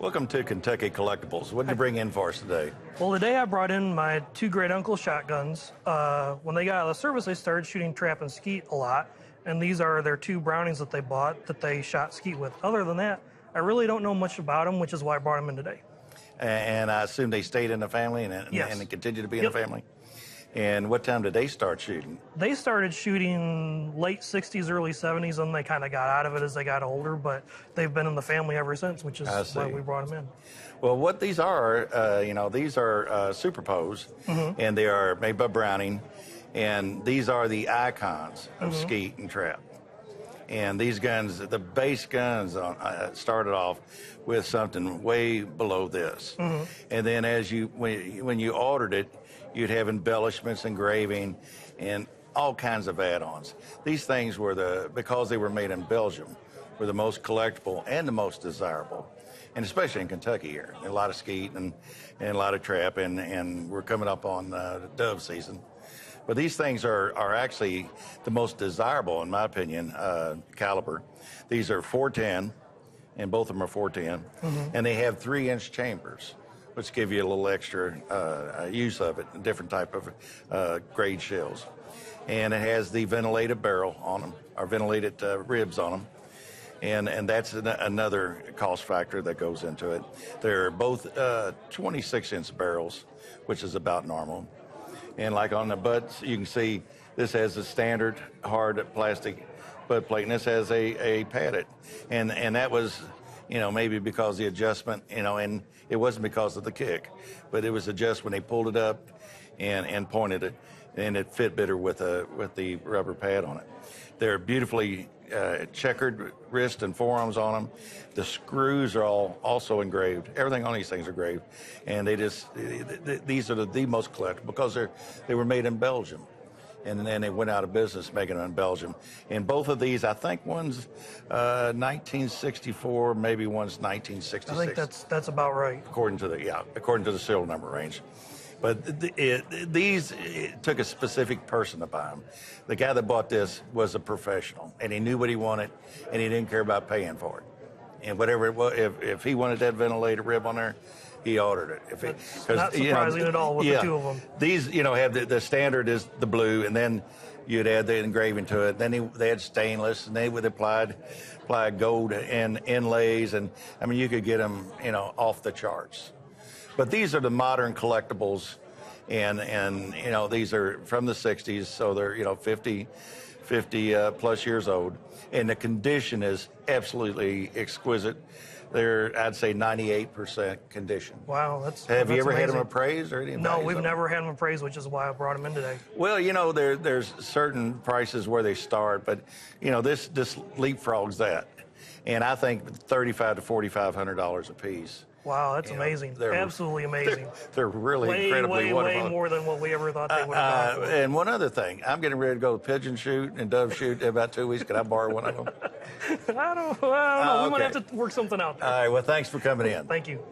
Welcome to Kentucky Collectibles. What did you bring in for us today? Well, today I brought in my two great uncle shotguns. When they got out of the service, they started shooting trap and skeet a lot, and these are their two Brownings that they bought that they shot skeet with. Other than that, I really don't know much about them, which is why I brought them in today. And I assume they stayed in the family Yes. and they continue to be in the family? And what time did they start shooting? They started shooting late 60s, early 70s, and they kind of got out of it as they got older, but they've been in the family ever since, which is why we brought them in. Well, what these are, these are Superpose, and they are made by Browning, and these are the icons of skeet and trap. And these guns, the base guns, started off with something way below this. And then when you ordered it, you'd have embellishments, engraving, and all kinds of add-ons. These things were because they were made in Belgium, were the most collectible and the most desirable. And especially in Kentucky here, a lot of skeet and a lot of trap, and we're coming up on dove season. But these things are actually the most desirable, in my opinion, caliber. These are 410, and both of them are 410, and they have 3-inch chambers, which give you a little extra use of it, a different type of grade shells. And it has the ventilated barrel on them, or ventilated ribs on them. And that's another cost factor that goes into it. They're both 26-inch barrels, which is about normal. And like on the butts, you can see this has a standard hard plastic butt plate, and this has a padded. And that was, maybe because the adjustment, and it wasn't because of the kick, but it was adjusted when they pulled it up and pointed it, and it fit better with the rubber pad on it. They're beautifully checkered wrist and forearms on them. The screws are all also engraved. Everything on these things are engraved, and these are the most collectible because they were made in Belgium, and then they went out of business making them in Belgium. And both of these, I think one's 1964, maybe one's 1966. I think that's about right. According to the serial number range. But it took a specific person to buy them. The guy that bought this was a professional, and he knew what he wanted, and he didn't care about paying for it. And whatever it was, if he wanted that ventilated rib on there, he ordered it. That's not surprising at all with the two of them. These, have the standard is the blue, and then you'd add the engraving to it. Then they had stainless, and they would apply gold and inlays, and you could get them, off the charts. But these are the modern collectibles, and these are from the 60s, so they're 50 plus years old, and the condition is absolutely exquisite. They're, I'd say, 98% condition. Wow, that's Have you ever amazing. had them appraised or anything? No, we've never had them appraised, which is why I brought them in today. Well, there's certain prices where they start, but this leapfrogs that, and I think $3,500 to $4,500 a piece. Wow, that's amazing. Absolutely amazing. They're really incredibly wonderful. Way more than what we ever thought they would have gone for. And one other thing, I'm getting ready to go pigeon shoot and dove shoot in about 2 weeks. Can I borrow one of them? I don't know. We might have to work something out there. All right, well, thanks for coming in. Thank you.